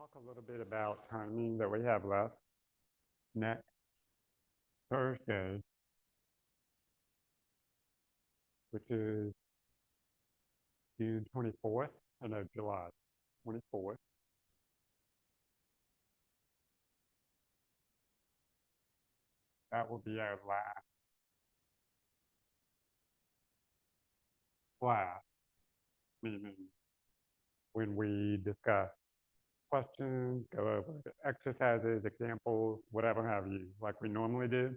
talk a little bit about timing that we have left. Next Thursday, which is June 24th, I know July 24th. That will be our last class, meaning when we discuss questions, go over exercises, examples, whatever have you, like we normally do.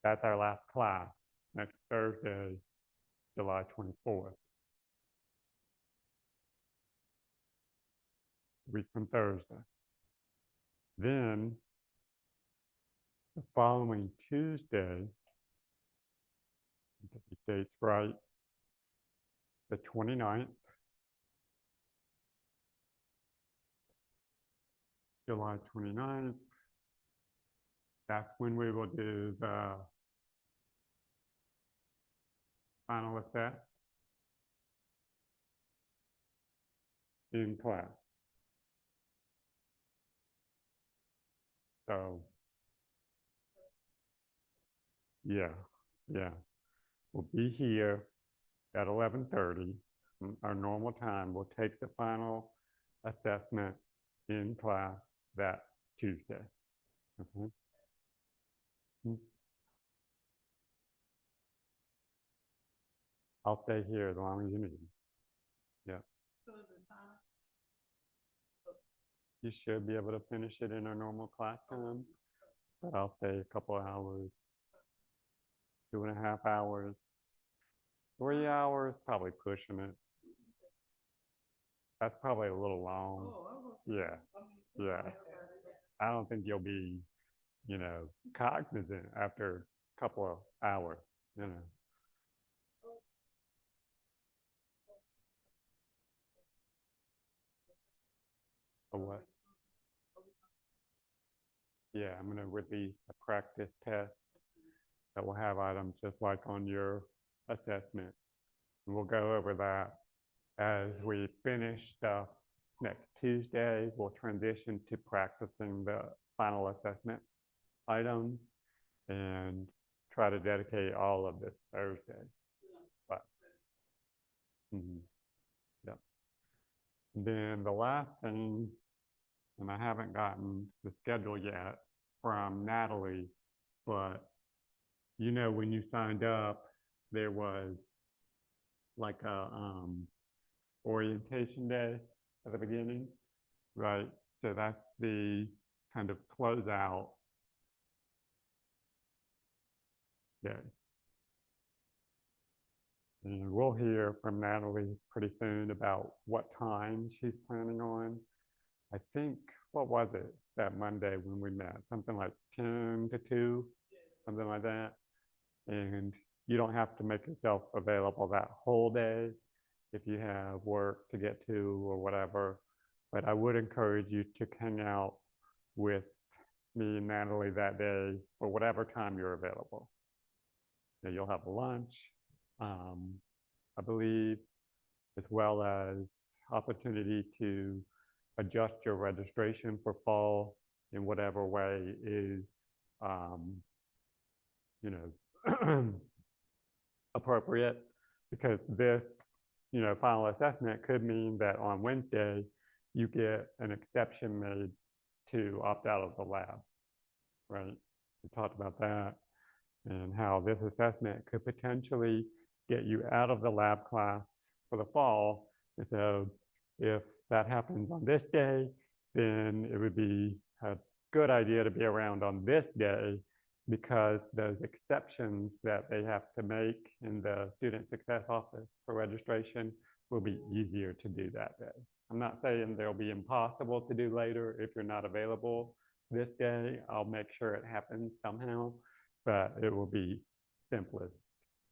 That's our last class next Thursday, July 24th, week from Thursday. Then the following Tuesday, get these dates right, the 29th, July 29th, that's when we will do the final assess in class. So, yeah, we'll be here at 11:30, our normal time. We'll take the final assessment in class that Tuesday. Okay. I'll stay here as long as you need. Yeah. You should be able to finish it in our normal class time, but I'll stay a couple of hours, 2.5 hours, 3 hours, probably pushing it. That's probably a little long. Yeah, yeah. I don't think you'll be, cognizant after a couple of hours, you know. A what? Yeah, I'm gonna release a practice test that will have items just like on your assessment. And we'll go over that as we finish stuff next Tuesday. We'll transition to practicing the final assessment items and try to dedicate all of this Thursday. But, yeah. And then the last thing, and I haven't gotten the schedule yet from Natalie, but when you signed up, there was like a orientation day at the beginning, right? So that's the kind of closeout day. And we'll hear from Natalie pretty soon about what time she's planning on. I think, what was it that Monday when we met? Something like 10 to 2, something like that. And you don't have to make yourself available that whole day if you have work to get to or whatever. But I would encourage you to hang out with me and Natalie that day for whatever time you're available. You'll have lunch, I believe, as well as opportunity to adjust your registration for fall in whatever way is, appropriate, because this, final assessment could mean that on Wednesday you get an exception made to opt out of the lab, right? We talked about that and how this assessment could potentially get you out of the lab class for the fall. And so if that happens on this day, then it would be a good idea to be around on this day, because those exceptions that they have to make in the student success office for registration will be easier to do that day. I'm not saying they'll be impossible to do later if you're not available this day. I'll make sure it happens somehow, but it will be simplest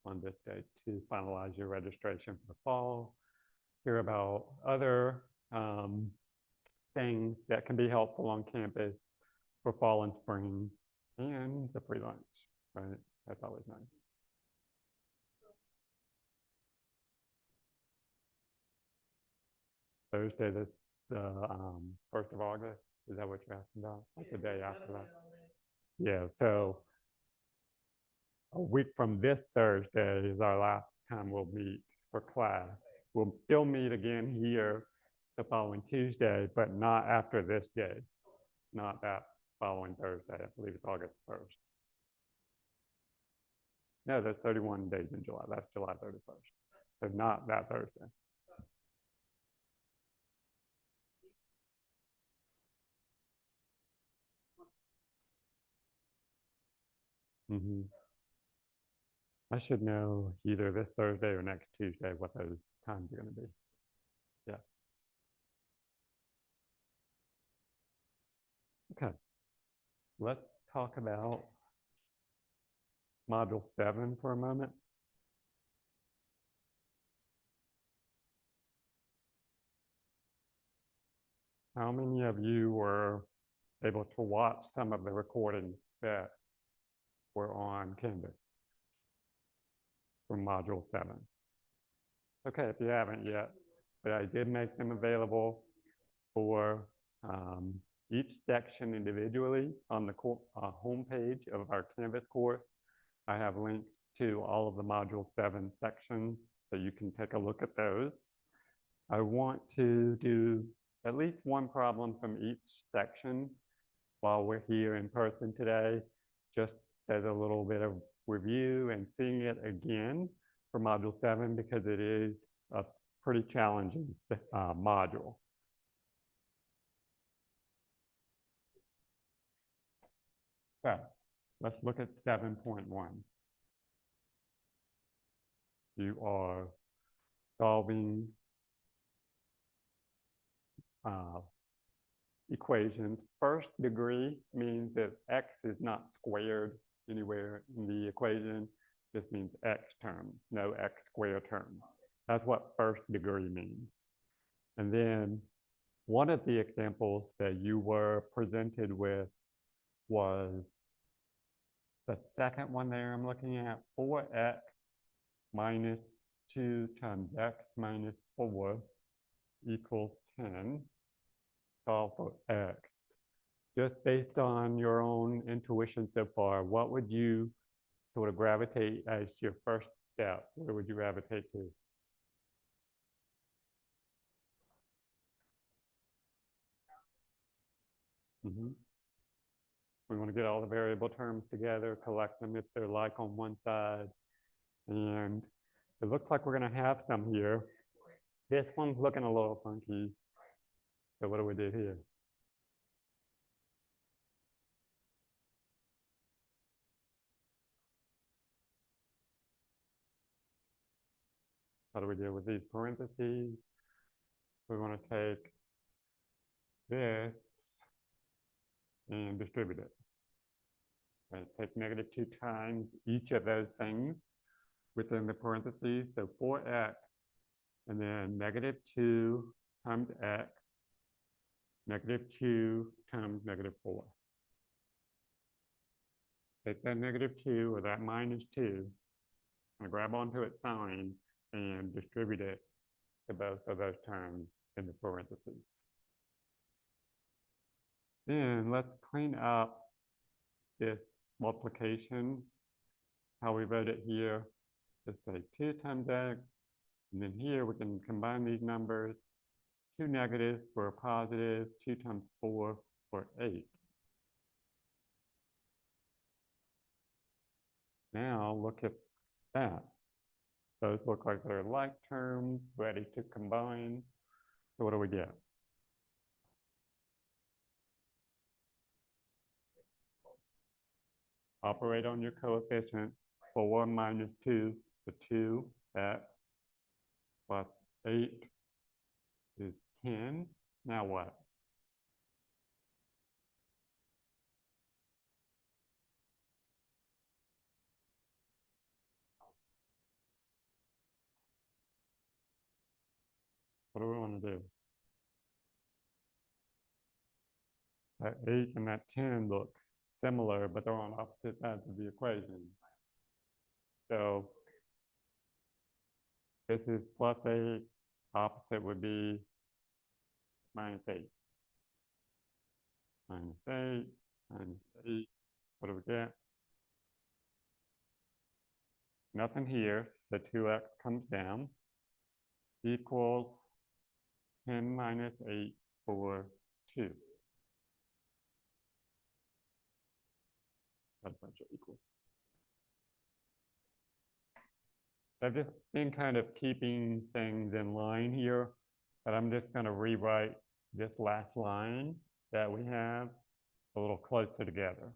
on this day to finalize your registration for the fall. Hear about other things that can be helpful on campus for fall and spring, and the free lunch, right? That's always nice. Thursday the the 1st of August. Is that what you're asking about? Like the day after that? Yeah, so a week from this Thursday is our last time we'll meet for class. We'll still meet again here the following Tuesday, but not after this day, not that following Thursday. I believe it's August 1st. No, there's 31 days in July. That's July 31st. So not that Thursday. Mm-hmm. I should know either this Thursday or next Tuesday what those times are going to be. Yeah. Okay. Let's talk about Module 7 for a moment. How many of you were able to watch some of the recordings that were on Canvas from Module 7? Okay, if you haven't yet, but I did make them available for each section individually on the homepage of our Canvas course. I have links to all of the Module 7 sections, so you can take a look at those. I want to do at least one problem from each section while we're here in person today, just as a little bit of review and seeing it again for Module 7 because it is a pretty challenging module. So let's look at 7.1. You are solving equations. First degree means that x is not squared anywhere in the equation. This means x term, no x squared term. That's what first degree means. And then one of the examples that you were presented with was the second one there I'm looking at, 4x minus 2 times x minus 4 equals 10. Solve for x. Just based on your own intuition so far, what would you sort of gravitate as your first step? Where would you gravitate to? Mm-hmm. We want to get all the variable terms together, collect them if they're like on one side. And it looks like we're going to have some here. This one's looking a little funky. So what do we do here? How do we deal with these parentheses? We want to take this and distribute it. Right, take -2 times each of those things within the parentheses. So 4x, and then -2 times x, -2 times -4. Take that -2 or that -2, and grab onto its sign and distribute it to both of those terms in the parentheses. Then let's clean up this multiplication, how we wrote it here. Just say 2 times x, and then here we can combine these numbers, 2 negatives for a positive, 2 times 4 for 8. Now look at that. Those look like they're like terms, ready to combine. So what do we get? Operate on your coefficient. 4 minus 2 is 2x, plus 8 is 10. Now what? What do we want to do? That 8 and that 10 look similar, but they're on opposite sides of the equation. So this is plus 8. Opposite would be minus 8. Minus 8, minus 8. What do we get? Nothing here, so 2x comes down, equals 10 minus 8 for 2. That's a bunch of equals. I've just been kind of keeping things in line here, but I'm just going to rewrite this last line that we have a little closer together.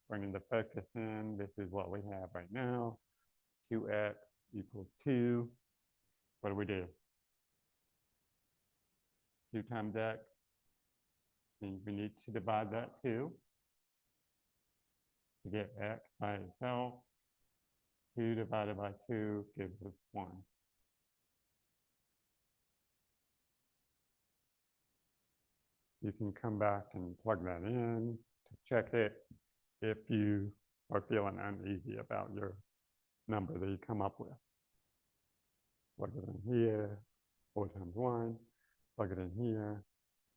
Bringing the focus in, this is what we have right now. 2x equals 2. What do we do? 2 times x means we need to divide that 2 to get x by itself. 2 divided by 2 gives us 1. You can come back and plug that in to check it if you are feeling uneasy about your number that you come up with. Plug it in here, 4 times 1, plug it in here,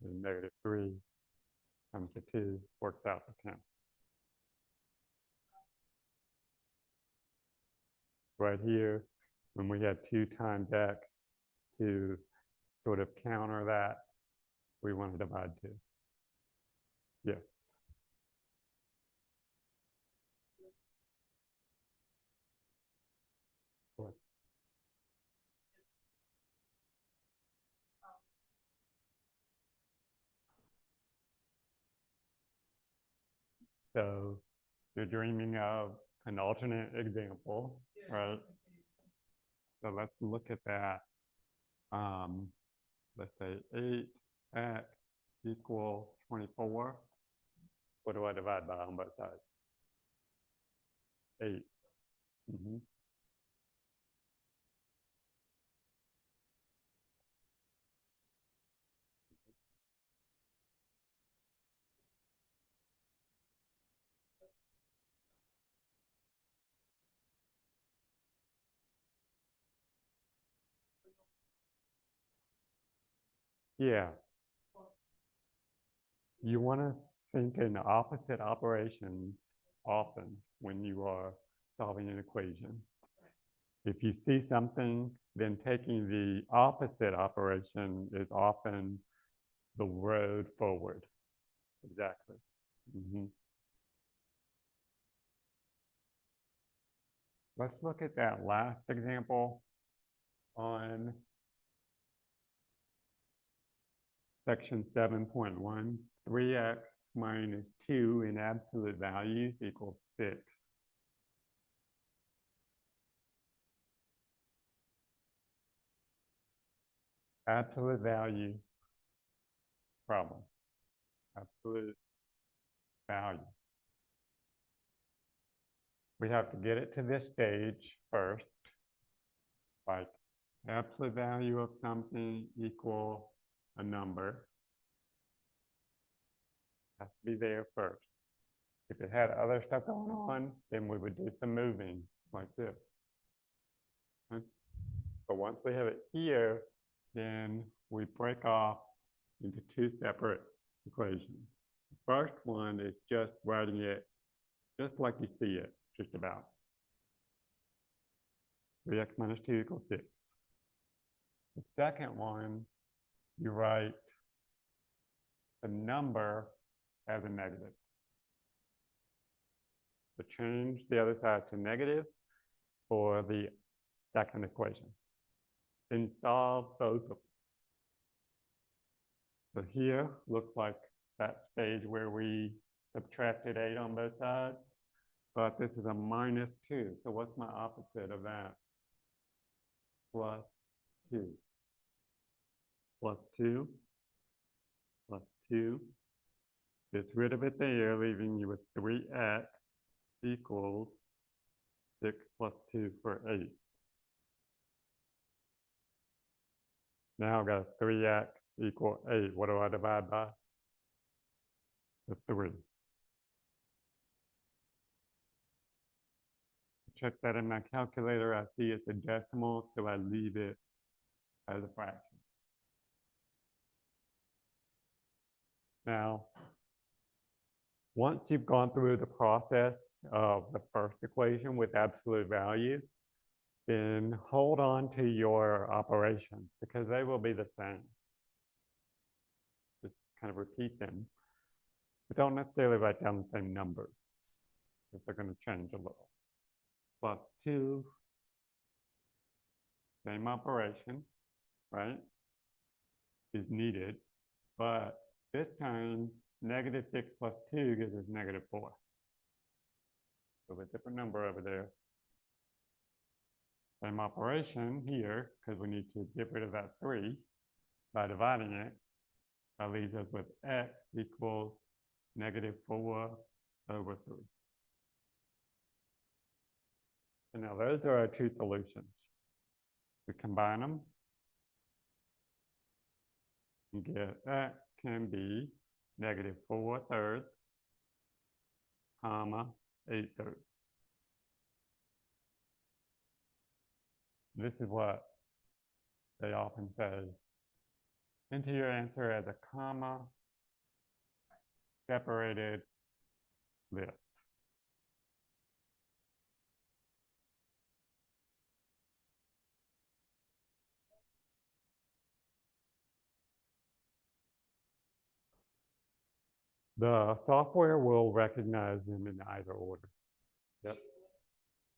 and negative 3 times the 2 works out to 10. Right here, when we had 2 times x, to sort of counter that, we want to divide 2. Yes. What? So you're dreaming of an alternate example, right? So let's look at that. Let's say 8x equals 24. What do I divide by on both sides? 8. Yeah. You want to think in opposite operations often when you are solving an equation. If you see something, then taking the opposite operation is often the road forward. Exactly. Let's look at that last example on section 7.1. 3x minus 2 in absolute values equals 6. Absolute value problem. Absolute value. We have to get it to this stage first, like absolute value of something equal a number. Has to be there first. If it had other stuff going on, then we would do some moving like this. Okay? But once we have it here, then we break off into 2 separate equations. The first one is just writing it just like you see it, just about. 3x minus 2 equals 6. The second one, you write the number as a negative. So change the other side to negative for the second equation. Then solve both of them. So here looks like that stage where we subtracted 8 on both sides, but this is a minus 2. So what's my opposite of that? Plus 2. Plus 2. Plus 2. Gets rid of it there, leaving you with 3x equals 6 plus 2 for 8. Now I've got 3x equal 8. What do I divide by? The 3. Check that in my calculator. I see it's a decimal, so I leave it as a fraction. Now, once you've gone through the process of the first equation with absolute value, then hold on to your operations because they will be the same. Just kind of repeat them, but don't necessarily write down the same numbers because they're going to change a little. Plus 2, same operation, right, is needed, but this time negative 6 plus 2 gives us negative 4. So a different number over there. Same operation here, because we need to get rid of that 3 by dividing it. That leaves us with x equals negative 4 over 3. So now those are our two solutions. We combine them and get x can be negative 4/3, comma, 8/3. This is what they often say. Enter your answer as a comma separated list. The software will recognize them in either order. Yep.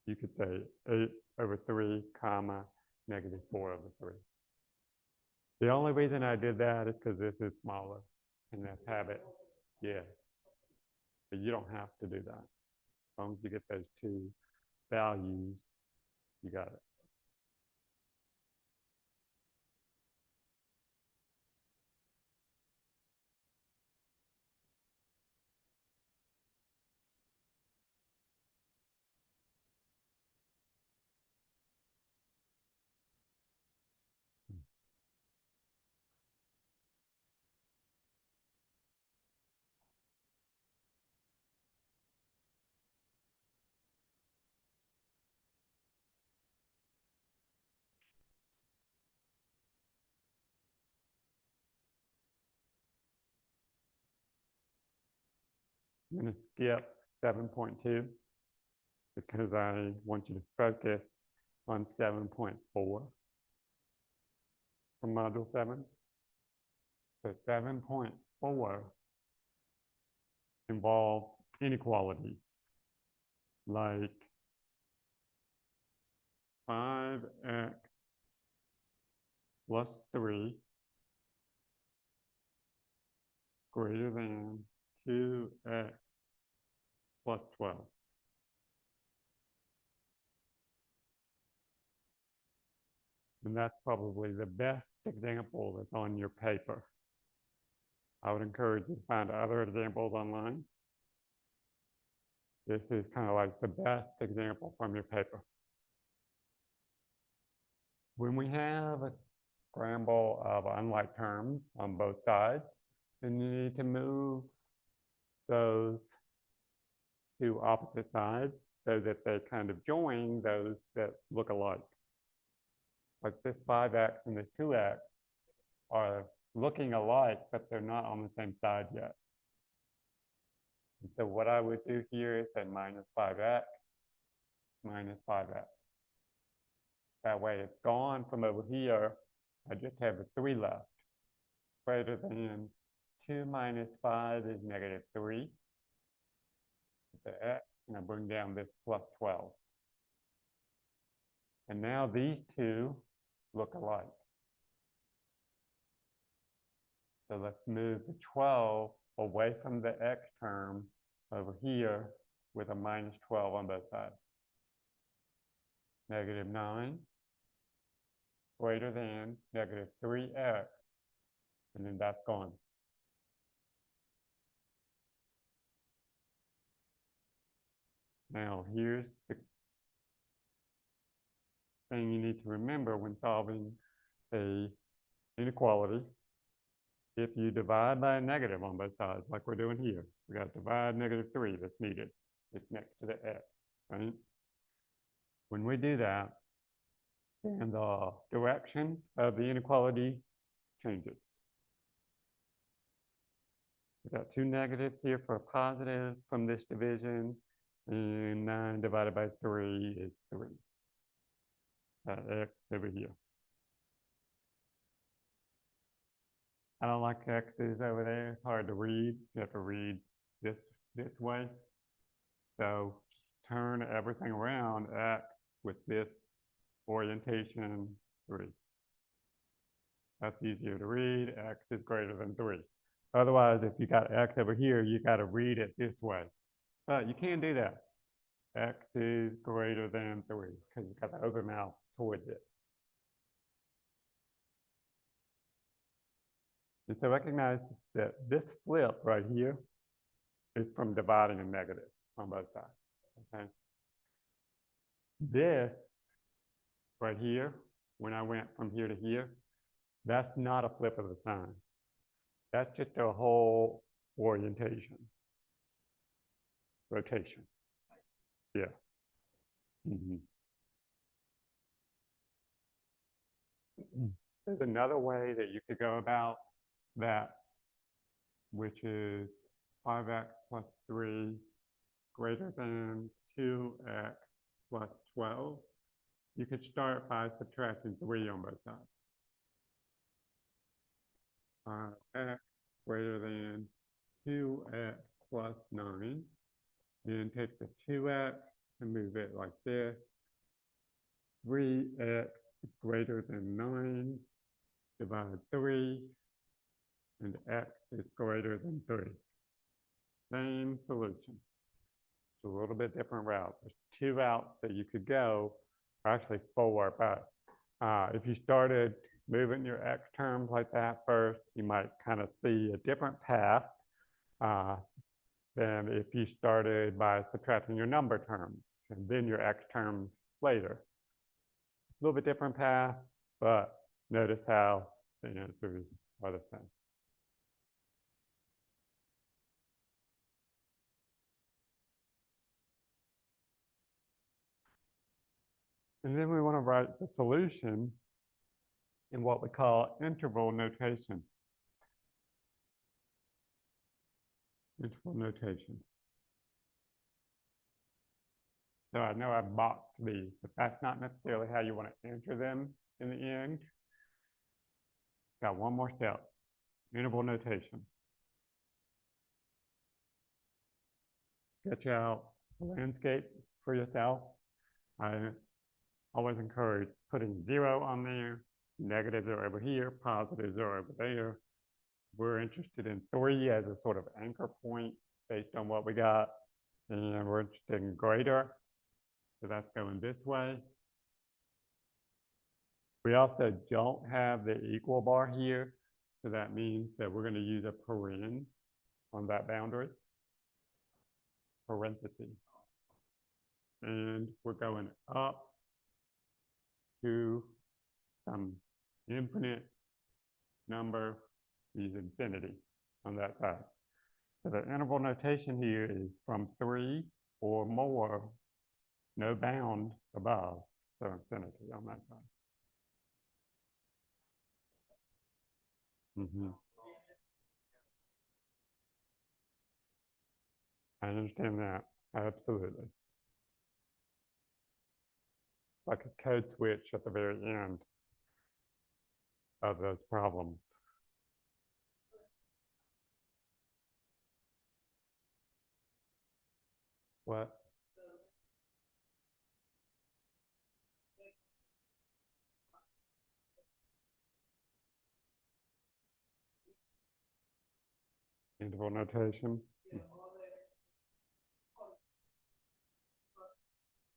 You could say 8/3, comma, negative 4/3. The only reason I did that is because this is smaller and that's habit. Yeah. But you don't have to do that. As long as you get those two values, you got it. I'm going to skip 7.2 because I want you to focus on 7.4 from Module 7. So 7.4 involves inequalities like 5x plus 3 greater than 2x plus 12. And that's probably the best example that's on your paper. I would encourage you to find other examples online. This is kind of like the best example from your paper. When we have a scramble of unlike terms on both sides, then you need to move those two opposite sides so that they kind of join those that look alike. Like this 5x and this 2x are looking alike, but they're not on the same side yet. And so what I would do here is say minus 5x, minus 5x. That way it's gone from over here. I just have a 3 left. Greater than 2 minus 5 is negative 3. The x, and I bring down this plus 12. And now these two look alike. So let's move the 12 away from the x term over here with a minus 12 on both sides. Negative 9 greater than negative 3x, and then that's gone. Now here's the thing you need to remember when solving a inequality. If you divide by a negative on both sides, like we're doing here, we got to divide negative 3 that's needed. It's next to the x, right? When we do that, then the direction of the inequality changes. We got two negatives here for a positive from this division, and 9 divided by 3 is 3. X over here. I don't like X's over there. It's hard to read. You have to read this way. So turn everything around X with this orientation 3. That's easier to read. X is greater than 3. Otherwise, if you got X over here, you got to read it this way. But you can't do that. X is greater than 3 because you got the open mouth towards it. And so recognize that this flip right here is from dividing a negative on both sides. Okay. This right here, when I went from here to here, that's not a flip of the sign. That's just a whole orientation. Rotation. Yeah. There's another way that you could go about that, which is 5x plus 3 greater than 2x plus 12. You could start by subtracting 3 on both sides. 5x greater than 2x plus 9. Then take the 2x and move it like this. 3x greater than 9 divide 3, and x is greater than 3. Same solution. It's a little bit different route. There's 2 routes that you could go, or actually 4, but if you started moving your x terms like that first, you might kind of see a different path than if you started by subtracting your number terms and then your x terms later. A little bit different path, but notice how the answers are the same. And then we want to write the solution in what we call interval notation. Interval notation. So I know I boxed these, but that's not necessarily how you want to enter them in the end. Got one more step, interval notation. Sketch out a landscape for yourself. I always encourage putting 0 on there, negatives are over here, positives are over there. We're interested in 3 as a sort of anchor point based on what we got, and we're interested in greater, so that's going this way. We also don't have the equal bar here, so that means that we're going to use a paren on that boundary, parentheses. And we're going up to some infinite number, use infinity on that side. So the interval notation here is from 3 or more, no bound above, so infinity on that side. I understand that, absolutely. Like a code switch at the very end of those problems. What? Interval notation.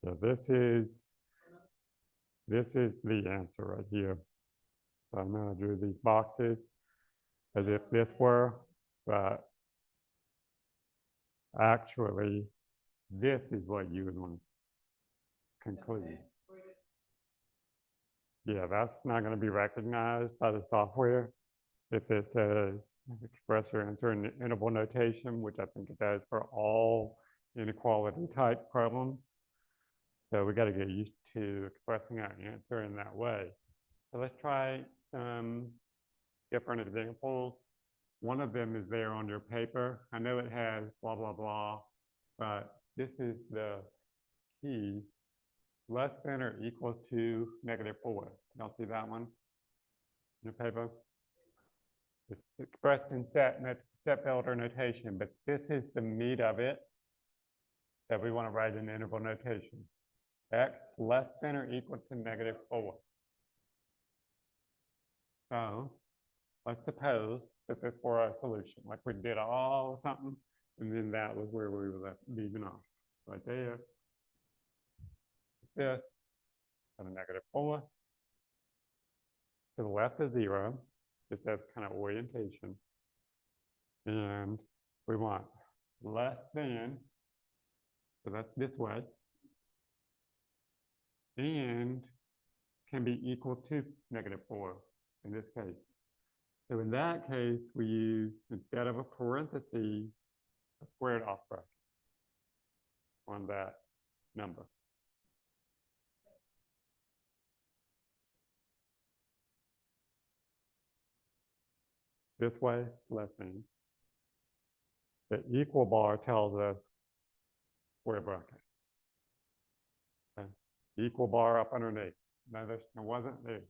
So this is the answer right here. So I know I drew these boxes as if this were, but actually this is what you would want to conclude. Yeah, that's not going to be recognized by the software if it says express your answer in interval notation, which I think it does for all inequality type problems. So we got to get used to expressing our answer in that way. So let's try some different examples One of them is there on your paper. I know it has blah, blah, blah, but this is the key, less than or equal to -4. Y'all see that one in your paper? It's expressed in set builder notation, but this is the meat of it that we want to write in interval notation. X less than or equal to -4. So let's suppose that this were our solution, like we did all something, and then that was where we were leaving off. Right there. This at a -4. To the left of 0. Just as kind of orientation. And we want less than, so that's this way, and can be equal to -4 in this case. So in that case, we use, instead of a parenthesis, a squared off bracket on that number. This way, less than. The equal bar tells us square bracket. Okay. Equal bar up underneath. No, there wasn't there.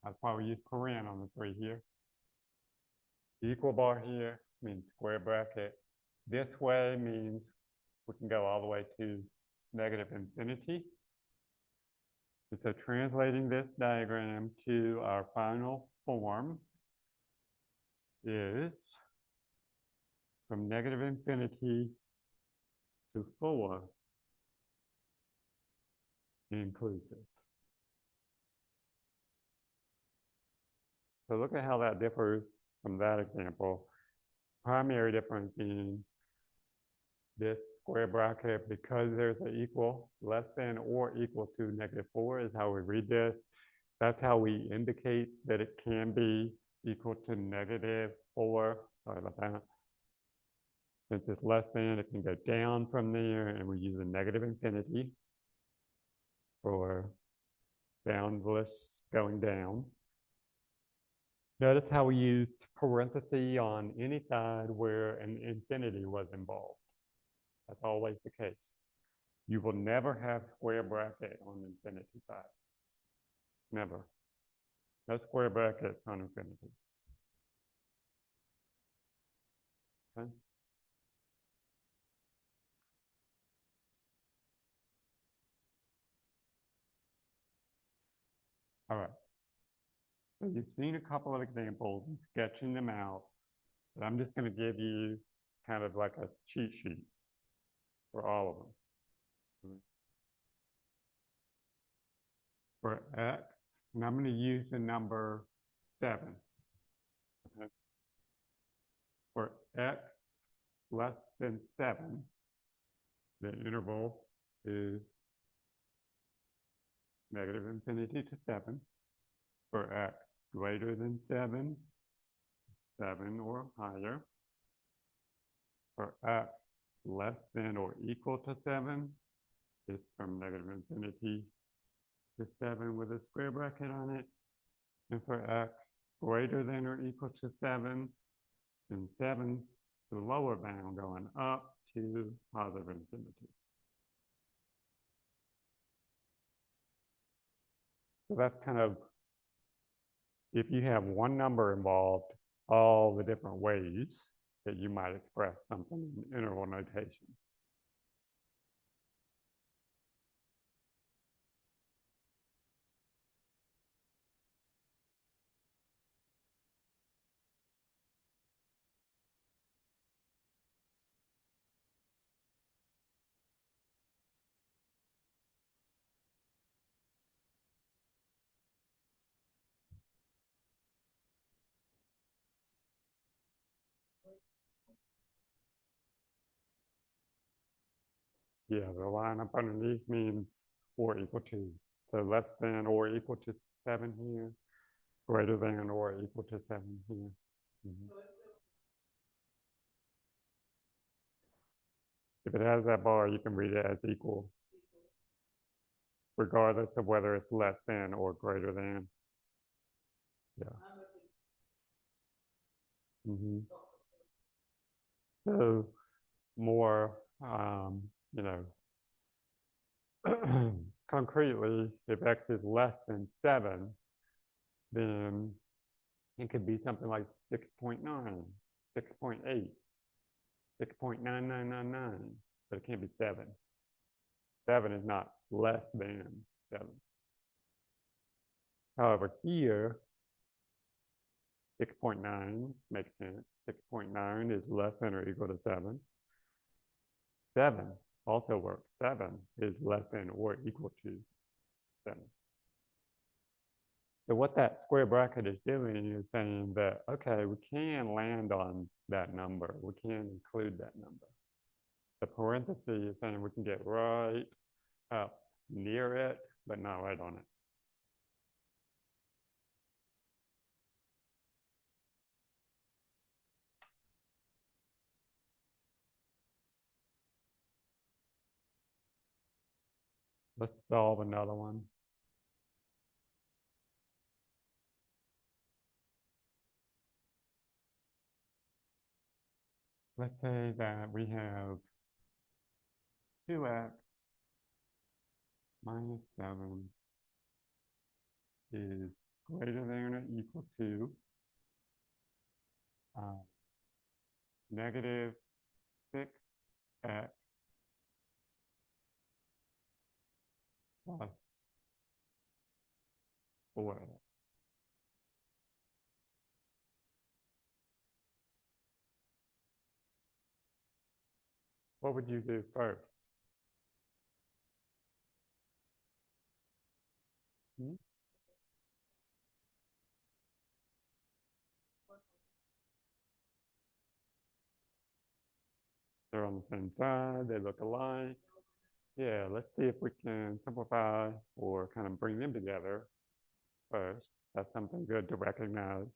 That's why we use paren on the 3 here. Equal bar here means square bracket. This way means we can go all the way to -infinity. And so translating this diagram to our final form is from -infinity to 4 inclusive. So look at how that differs from that example. Primary difference being this square bracket, because there's an equal, less than or equal to -4 is how we read this. That's how we indicate that it can be equal to -4. Sorry about that. Since it's less than, it can go down from there, and we use a -infinity for boundless going down. Notice how we used parentheses on any side where an infinity was involved. That's always the case. You will never have square bracket on infinity side. Never. No square brackets on infinity. Okay? All right. So you've seen a couple of examples and sketching them out, but I'm just going to give you kind of like a cheat sheet for all of them. For X, and I'm going to use the number 7. Okay. For X less than 7, the interval is -infinity to 7. For X greater than 7, 7 or higher. For X less than or equal to 7, it's from -infinity to 7 with a square bracket on it. And for X greater than or equal to 7, and 7 the lower bound going up to +infinity. So that's kind of, if you have one number involved, all the different ways that you might express something in interval notation. Yeah, the line up underneath means or equal to. So less than or equal to 7 here, greater than or equal to 7 here. If it has that bar, you can read it as equal, regardless of whether it's less than or greater than. Yeah. Mhm. So more, you know, concretely, if x is less than 7, then it could be something like 6.9, 6.8, 6.9999, but it can't be 7. 7 is not less than 7. However, here, 6.9 makes sense. 6.9 is less than or equal to 7. 7 also works. 7 is less than or equal to 7. So what that square bracket is doing is saying that, okay, we can land on that number. We can include that number. The parenthesis is saying we can get right up near it, but not right on it. Let's solve another one. Let's say that we have 2x minus 7 is greater than or equal to uh, negative 6x plus 4x. What would you do first? Hmm? They're on the same side, they look alike. Yeah, let's see if we can simplify or kind of bring them together first. That's something good to recognize.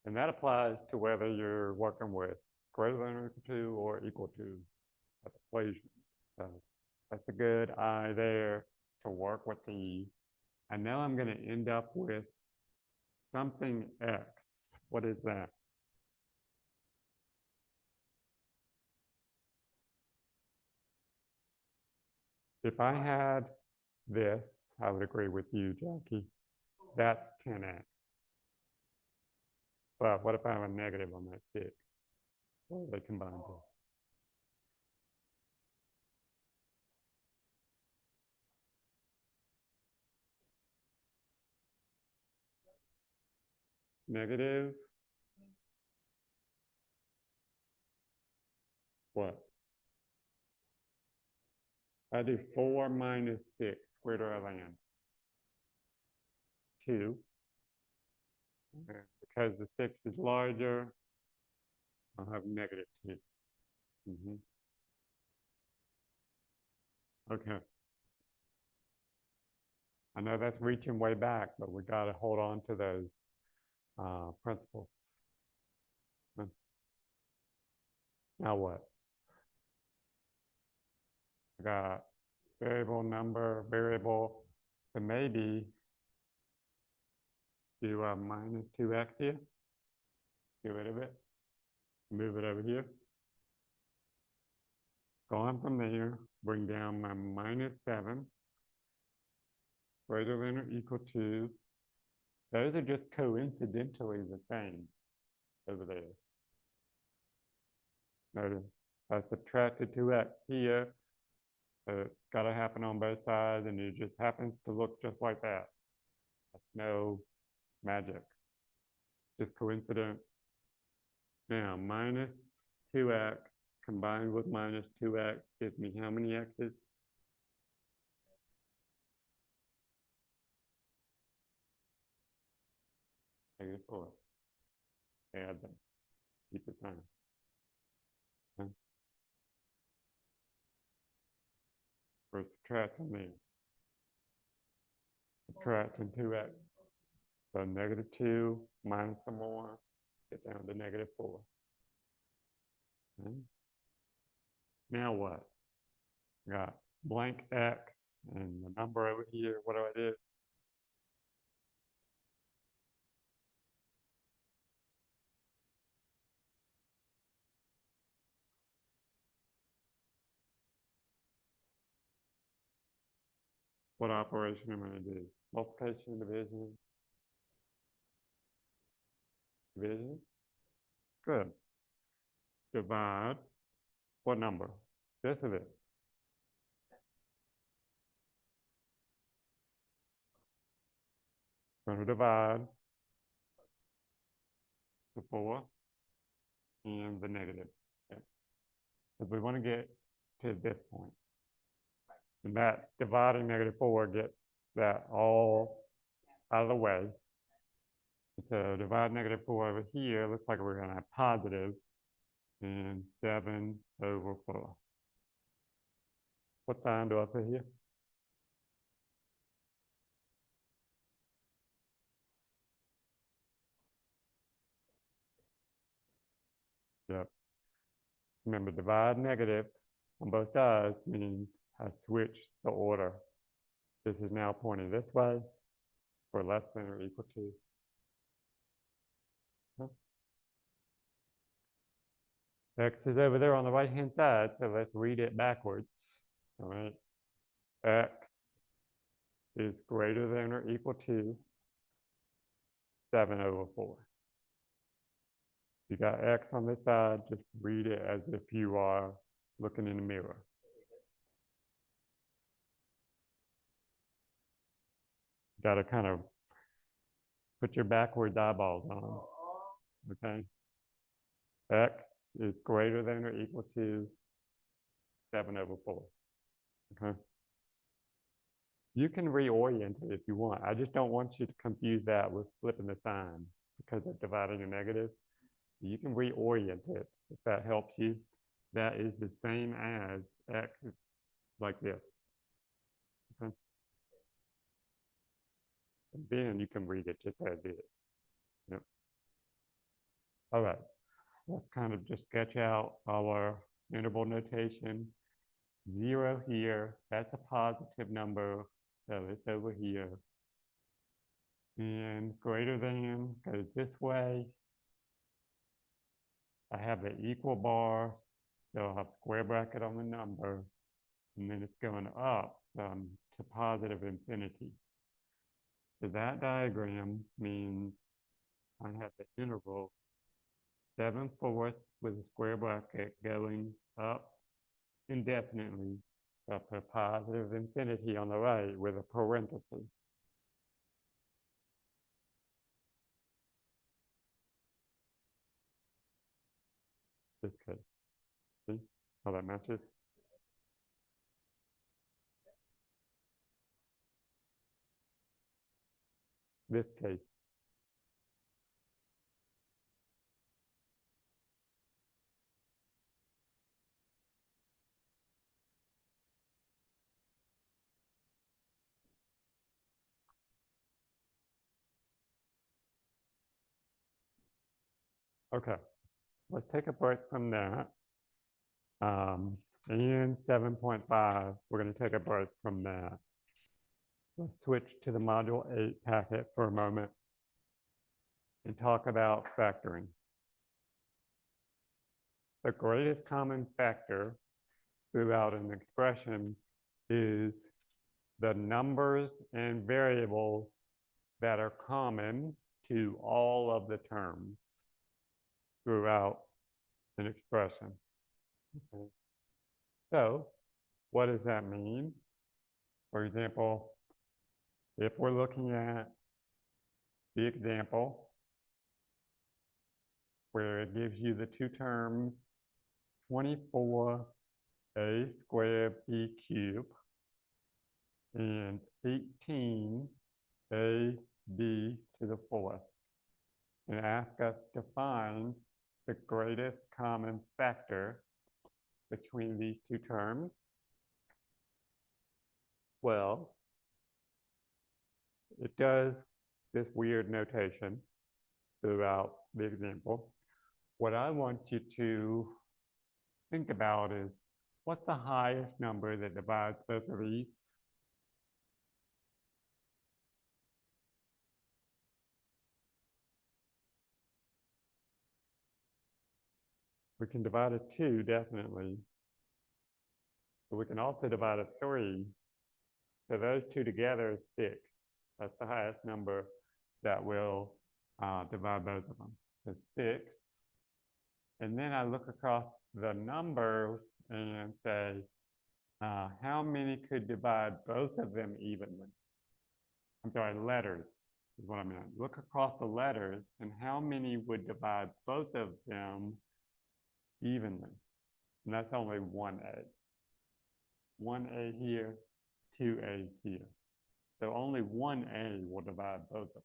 And that applies to whether you're working with greater than or equal to or equal to equation. So that's a good eye there to work with the, I know I'm going to end up with something x. What is that? If I had this, I would agree with you, Jackie. That's 10x. But what if I have a negative on that 6? What are they combined to? Negative what? I do 4 minus 6. Where do I land? 2. And because the 6 is larger, I'll have negative 2. Mm-hmm. Okay. I know that's reaching way back, but we got to hold on to those principles. Now what? I got variable, number, variable. So maybe do minus 2x here. Get rid of it. Move it over here. Go on from there. Bring down my minus 7. Greater than or equal to. Those are just coincidentally the same over there. Notice I subtracted 2x here. So it's got to happen on both sides, and it just happens to look just like that. That's no magic, just coincidence. Now, minus 2x combined with minus 2x gives me how many x's? Negative 4. Add them. Keep the sign. Okay. We're subtracting there. Subtracting 2x. So negative 2 minus some more, get down to negative 4. Okay. Now what? Got blank x and the number over here. What do I do? What operation am I going to do? Multiplication, division, division? Good. Divide. What number? This is it. Going to divide the 4 and the negative. Okay. Because we want to get to this point. And that dividing -4 gets that all out of the way. So divide -4 over here, looks like we're going to have positive and 7/4. What sign do I put here? Yep. Remember, divide negative on both sides means I switch the order. This is now pointing this way for less than or equal to. X is over there on the right-hand side, so let's read it backwards. All right. X is greater than or equal to 7/4. You got X on this side, just read it as if you are looking in the mirror. Got to kind of put your backwards eyeballs on, okay? X is greater than or equal to 7/4, okay? You can reorient it if you want. I just don't want you to confuse that with flipping the sign because of dividing a negative. You can reorient it if that helps you. That is the same as X like this, okay? And then you can read it just as it is. Yep. All right, let's kind of just sketch out our interval notation. 0 here, that's a positive number, so it's over here. And greater than goes this way. I have the equal bar, so I'll have square bracket on the number, and then it's going up to positive infinity. So that diagram means I have the interval 7/4 with a square bracket going up indefinitely up to positive infinity on the right with a parenthesis. This case. See how that matches? This case. Okay, let's take a break from that. And 7.5, we're going to take a break from that. Let's switch to the Module 8 packet for a moment and talk about factoring. The greatest common factor throughout an expression is the numbers and variables that are common to all of the terms throughout an expression. Okay. So what does that mean? For example, if we're looking at the example where it gives you the two terms 24a squared b cubed and 18ab to the 4th, and ask us to find the greatest common factor between these two terms. Well, it does this weird notation throughout the example. What I want you to think about is, what's the highest number that divides both of these? We can divide it 2, definitely. But we can also divide it 3. So those two together is 6. That's the highest number that will divide both of them. So 6. And then I look across the numbers and say, how many could divide both of them evenly? I'm sorry, letters is what I meant. Look across the letters and how many would divide both of them evenly? And that's only 1A. 1A here, 2A here. So only 1A will divide both of them.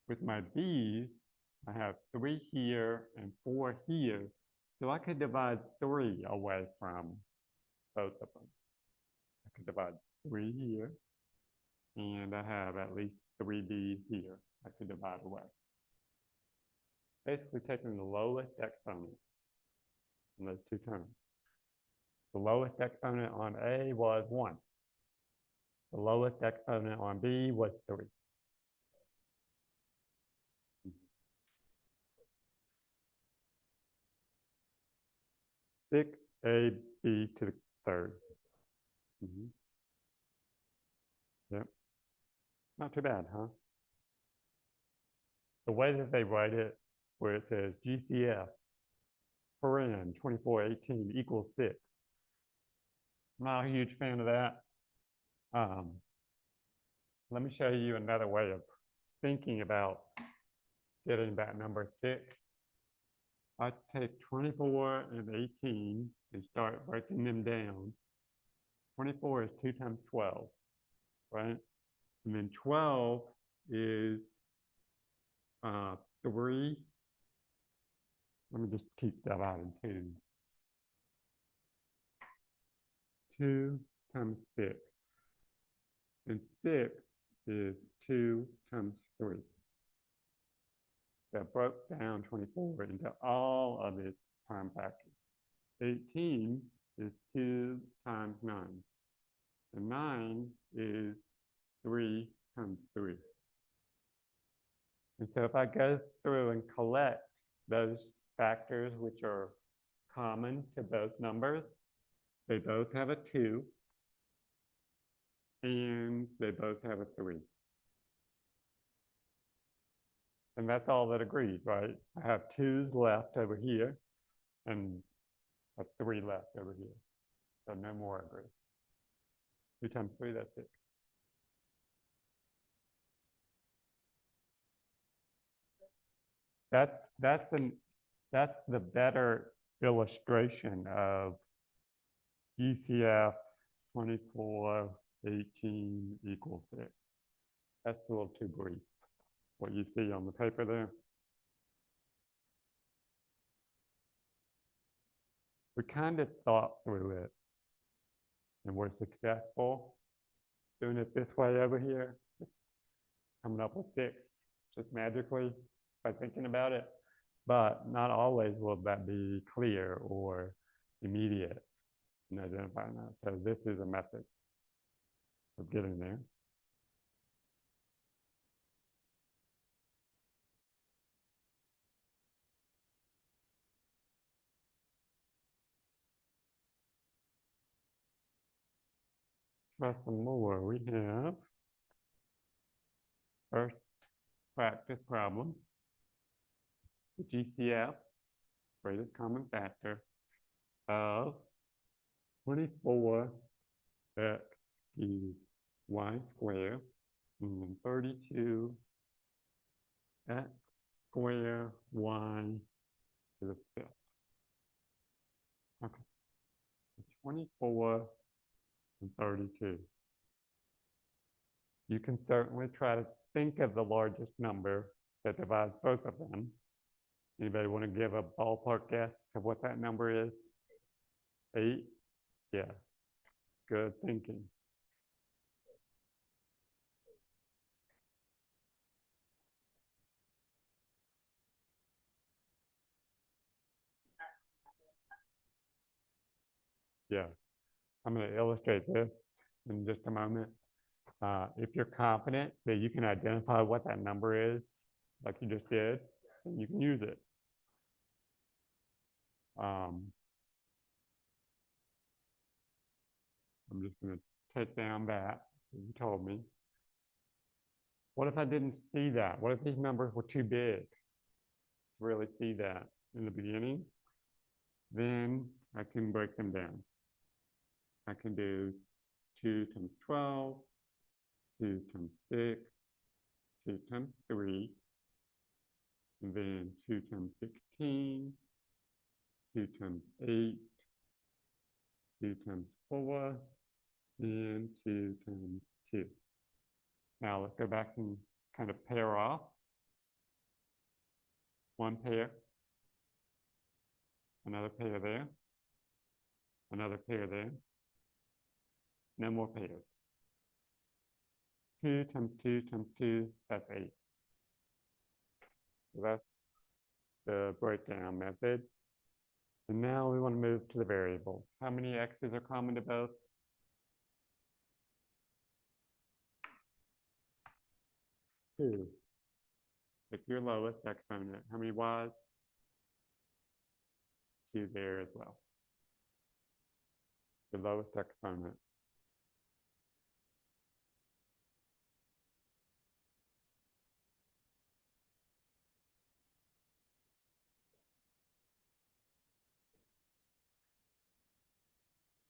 With my B's, I have 3 here and 4 here. So I could divide 3 away from both of them. I could divide 3 here, and I have at least 3 B's here I could divide away. Basically taking the lowest exponent in those two terms. The lowest exponent on A was 1. The lowest exponent on B was 3. 6AB to the third. Yep. Not too bad, huh? The way that they write it, where it says GCF, paren 2418 equals 6. I'm not a huge fan of that. Let me show you another way of thinking about getting that number 6. I take 24 and 18 and start breaking them down. 24 is 2 times 12, right? And then 12 is 3. Let me just keep that out in 2s. 2 times 6. And 6 is 2 times 3. That broke down 24 into all of its prime factors. 18 is 2 times 9. And 9 is 3 times 3. And so if I go through and collect those factors which are common to both numbers, they both have a 2, and they both have a 3. And that's all that agrees, right? I have 2's left over here, and a 3 left over here. So no more agree. 2 times 3, that's 6. That's the better illustration of GCF 2418 equals 6. That's a little too brief. What you see on the paper there. We kind of thought through it and we're successful doing it this way over here, coming up with 6 just magically by thinking about it. But not always will that be clear or immediate in identifying that. So this is a method of getting there. Try some more. We have first practice problem. The GCF, greatest common factor, of 24x is y squared and 32x squared y to the 5th. Okay, 24 and 32. You can certainly try to think of the largest number that divides both of them. Anybody want to give a ballpark guess of what that number is? 8? Yeah, good thinking. Yeah, I'm going to illustrate this in just a moment. If you're confident that you can identify what that number is, like you just did, then you can use it. I'm just going to take down that you told me. What if I didn't see that? What if these numbers were too big to really see that in the beginning? Then I can break them down. I can do 2 times 12, 2 times 6, 2 times 3, and then 2 times 16, 2 times 8, 2 times 4, and 2 times 2. Now let's go back and kind of pair off. One pair, another pair there, another pair there, no more pairs. 2 times 2 times 2, that's 8. So that's the breakdown method. And now we want to move to the variable. How many x's are common to both? 2. Pick your lowest exponent. How many y's? 2 there as well. The lowest exponent.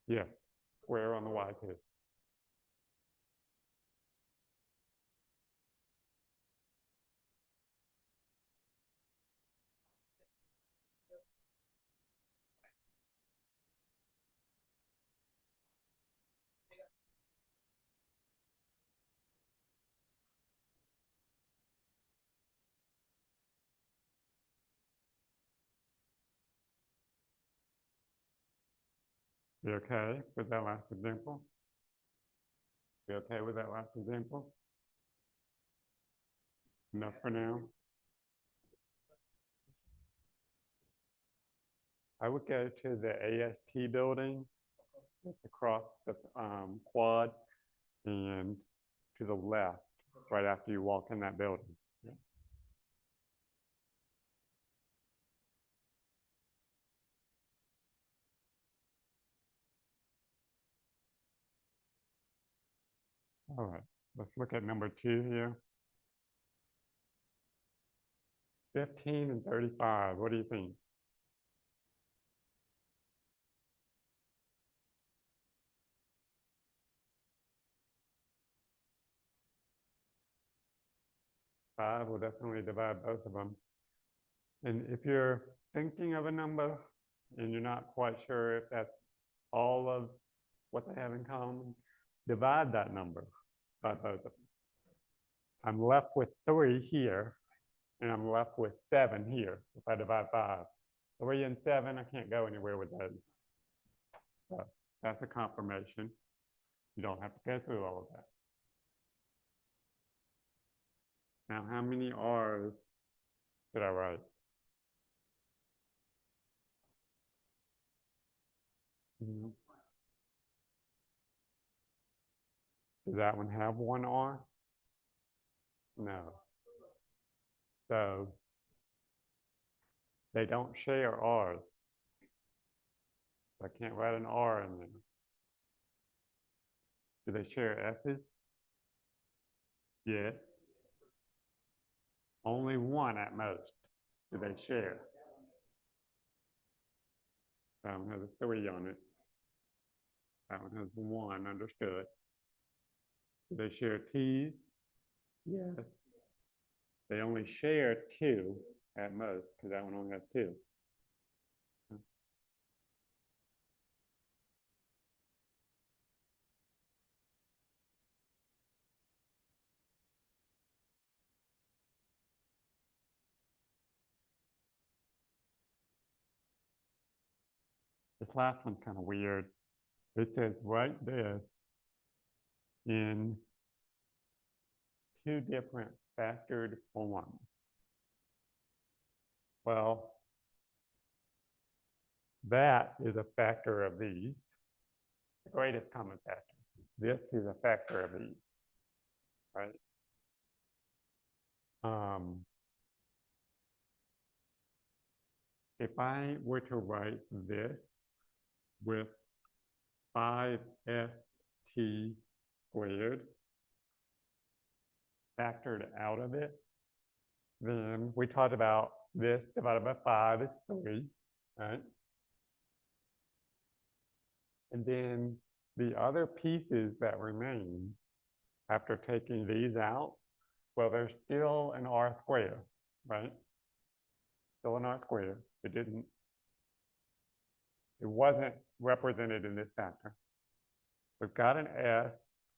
Yeah, square on the y too. You okay with that last example? You okay with that last example? Enough for now? I would go to the AST building across the quad and to the left right after you walk in that building. Yeah. All right, let's look at number 2 here. 15 and 35, what do you think? Five will definitely divide both of them. And if you're thinking of a number and you're not quite sure if that's all of what they have in common, divide that number by both of them. I'm left with 3 here, and I'm left with 7 here if I divide 5. 3 and 7, I can't go anywhere with those. So that's a confirmation. You don't have to go through all of that. Now, how many R's did I write? Does that one have 1 R? No. So they don't share R's. I can't write an R in there. Do they share S's? Yes. Only 1 at most do they share. That one has a 3 on it. That one has 1, understood. Do they share T's? Yes. They only share 2 at most because that one only has 2. This last one's kind of weird. It says write this in 2 different factored forms. Well, that is a factor of these, the greatest common factor. This is a factor of these, right? If I were to write this with 5st t squared factored out of it. Then we talked about this divided by 5 is 3, right? And then the other pieces that remain after taking these out, well, there's still an r squared, right? Still an r squared. It wasn't represented in this factor. We've got an s,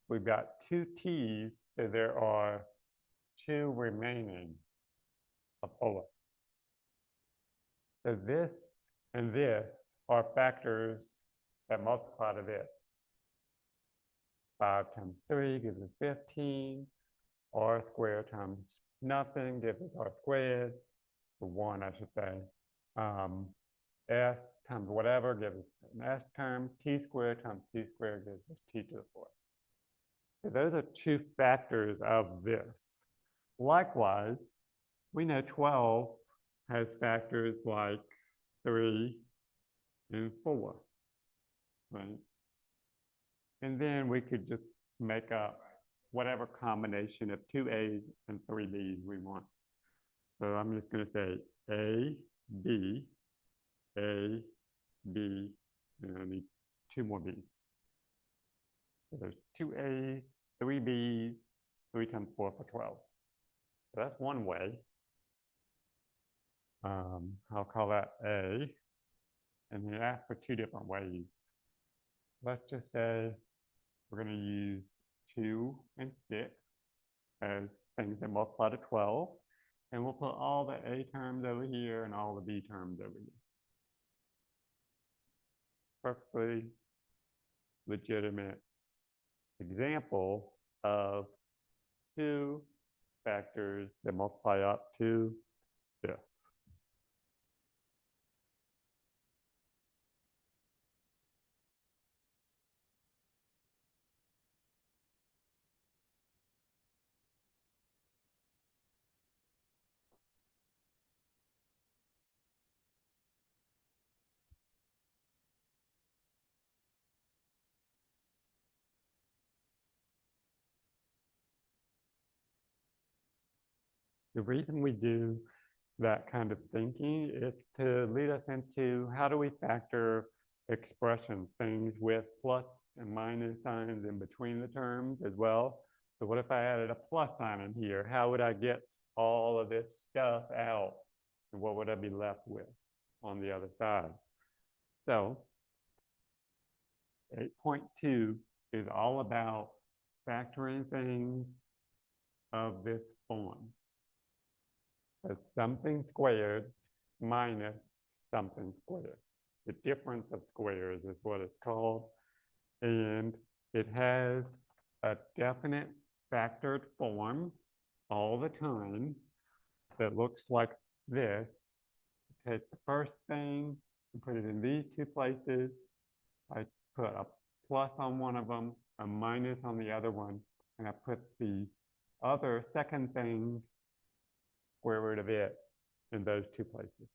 we've got two t's, so there are two remaining of OLA. So this and this are factors that multiply to this. 5 times 3 gives us 15. R squared times nothing gives us R squared, or 1, I should say. S times whatever gives us an S term. T squared times T squared gives us T to the 4th. So those are two factors of this. Likewise, we know 12 has factors like 3 and 4, right? And then we could just make up whatever combination of 2A's and 3B's we want. So I'm just going to say A, B, and I need 2 more B's. So there's 2A's, 3B's, 3 times 4 for 12. So that's one way. I'll call that A. And then ask for 2 different ways. Let's just say we're going to use 2 and 6 as things that multiply to 12. And we'll put all the A terms over here and all the B terms over here. Perfectly legitimate example of 2 factors that multiply up to this. The reason we do that kind of thinking is to lead us into how do we factor expressions, things with plus and minus signs in between the terms as well. So what if I added a plus sign in here? How would I get all of this stuff out? And what would I be left with on the other side? So 8.2 is all about factoring things of this form. As something squared minus something squared. The difference of squares is what it's called. And it has a definite factored form all the time that looks like this. Take the first thing and put it in these 2 places. I put a plus on one of them, a minus on the other one, and I put the other second thing square root of it in those 2 places.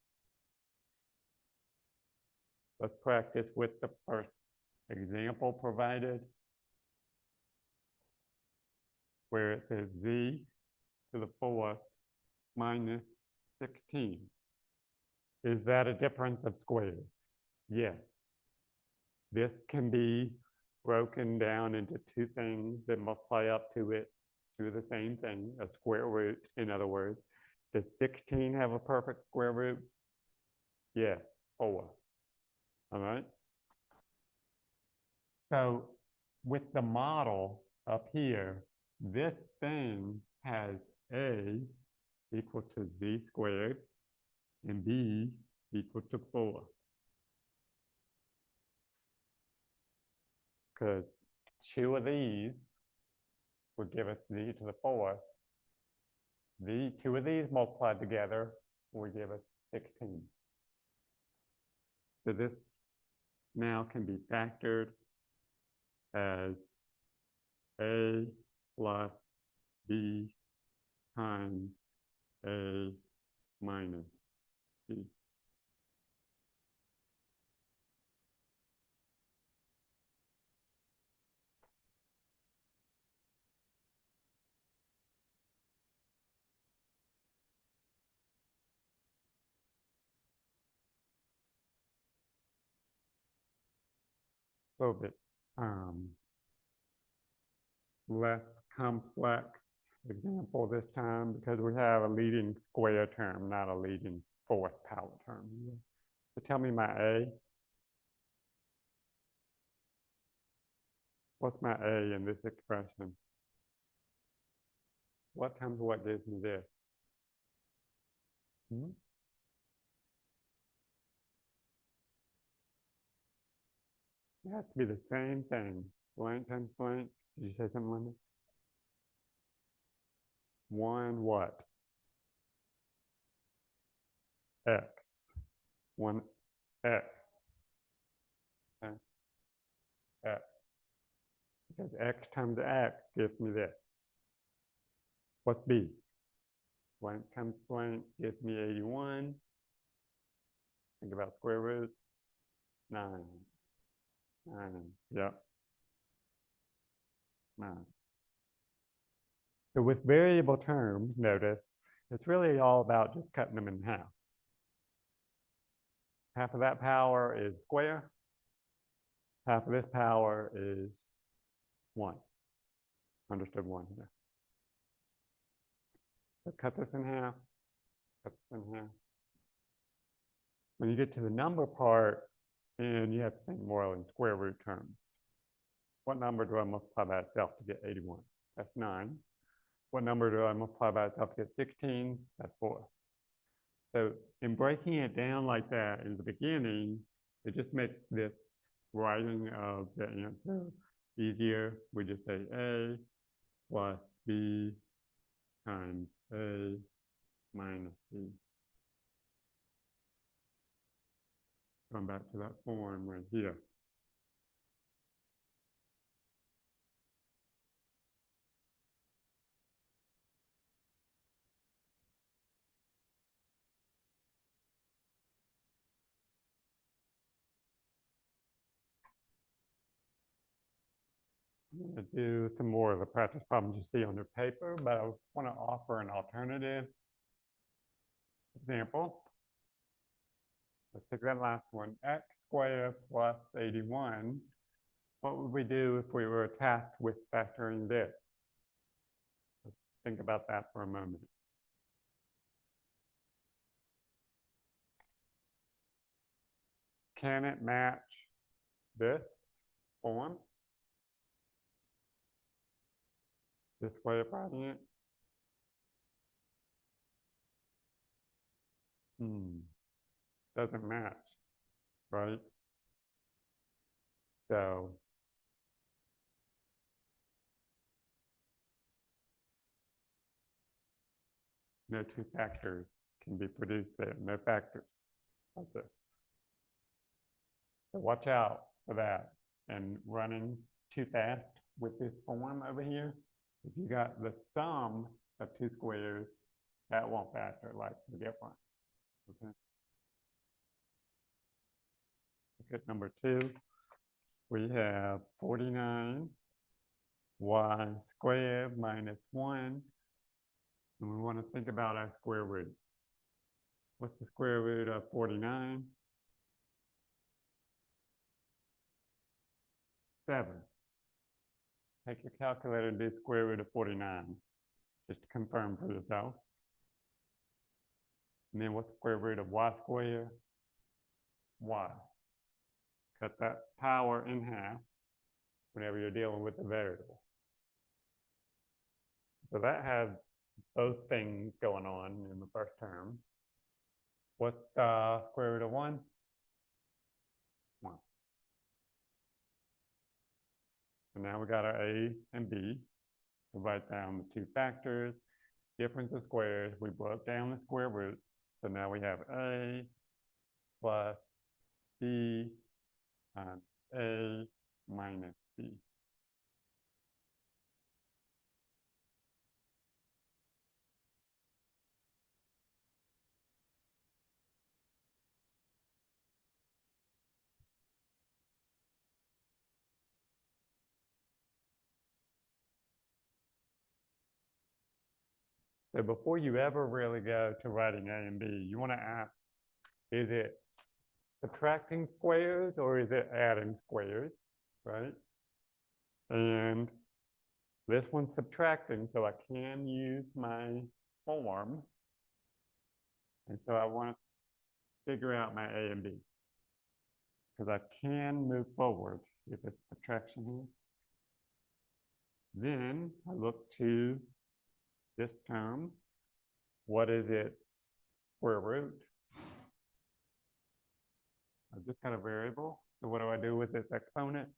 Let's practice with the first example provided, where it says z to the 4th minus 16. Is that a difference of squares? Yes. This can be broken down into 2 things that multiply up to it, to the same thing, a square root, in other words. Does 16 have a perfect square root? Yes, 4. All right? So with the model up here, this thing has A equal to z squared and B equal to 4. Because 2 of these would give us z to the 4th. The 2 of these multiplied together will give us 16. So this now can be factored as A plus B times A minus B. little bit less complex example this time because we have a leading square term, not a leading fourth power term. So tell me my A. What's my A in this expression? What times what gives me this? Hmm? It has to be the same thing. Blank times blank. Did you say something like that? One what? X. One X. Okay. X. Because X times X gives me this. What's B? Blank times blank gives me 81. Think about square root. 9. 9. Yep. 9. So with variable terms, notice, it's really all about just cutting them in half. Half of that power is square. Half of this power is 1. Understood 1 here. So cut this in half. Cut this in half. When you get to the number part, and you have to think more in square root terms. What number do I multiply by itself to get 81? That's 9. What number do I multiply by itself to get 16? That's 4. So in breaking it down like that in the beginning, it just makes this writing of the answer easier. We just say A plus B times A minus B. Going back to that form right here. I'm going to do some more of the practice problems you see on your paper, but I want to offer an alternative example. Let's take that last one, x squared plus 81. What would we do if we were tasked with factoring this? Let's think about that for a moment. Can it match this form? This way of writing it? Doesn't match, right? So no two factors can be produced there, no factors like this. So watch out for that. And running too fast with this form over here, if you got the sum of two squares, that won't factor like the difference. Okay. Look at number 2. We have 49 y squared minus 1. And we want to think about our square root. What's the square root of 49? 7. Take your calculator and do square root of 49, just to confirm for yourself. And then what's the square root of y squared? Y. Cut that power in half whenever you're dealing with a variable. So that has both things going on in the first term. What's the square root of 1? 1. So now we got our A and B. We write down the two factors, difference of squares. We broke down the square root. So now we have A plus B times A minus B. So before you ever really go to writing A and B, you want to ask, is it subtracting squares or is it adding squares? right? And this one's subtracting, so I can use my form. And so I want to figure out my A and B, because I can move forward if it's subtraction here. Then I look to this term. What is its square root? I just got a variable. So what do I do with this exponent?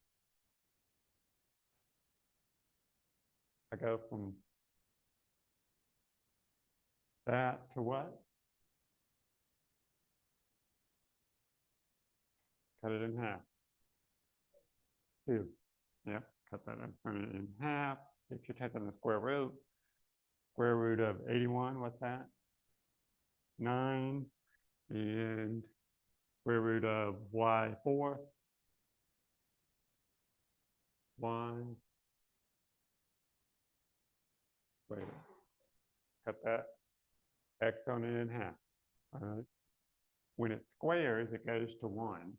I go from that to what? Cut it in half. 2. Yep, cut that exponent in half. If you're taking the square root of 81, what's that? 9. And square root of y4, y. Wait, cut that exponent in half. All right. When it squares, it goes to 1.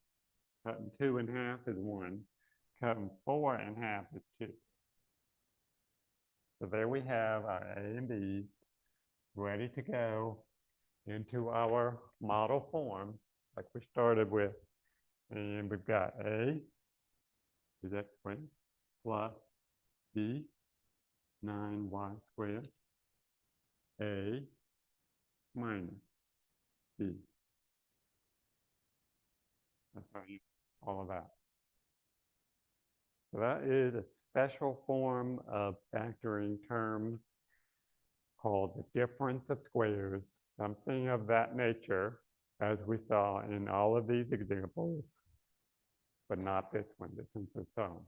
Cutting 2 in half is 1. Cutting 4 in half is 2. So there we have our A and B ready to go into our model form like we started with. And we've got A is x squared plus B 9y squared A minus B. That's how you all of that. So that is a special form of factoring terms called the difference of squares, something of that nature, as we saw in all of these examples, but not this one. This one's its own.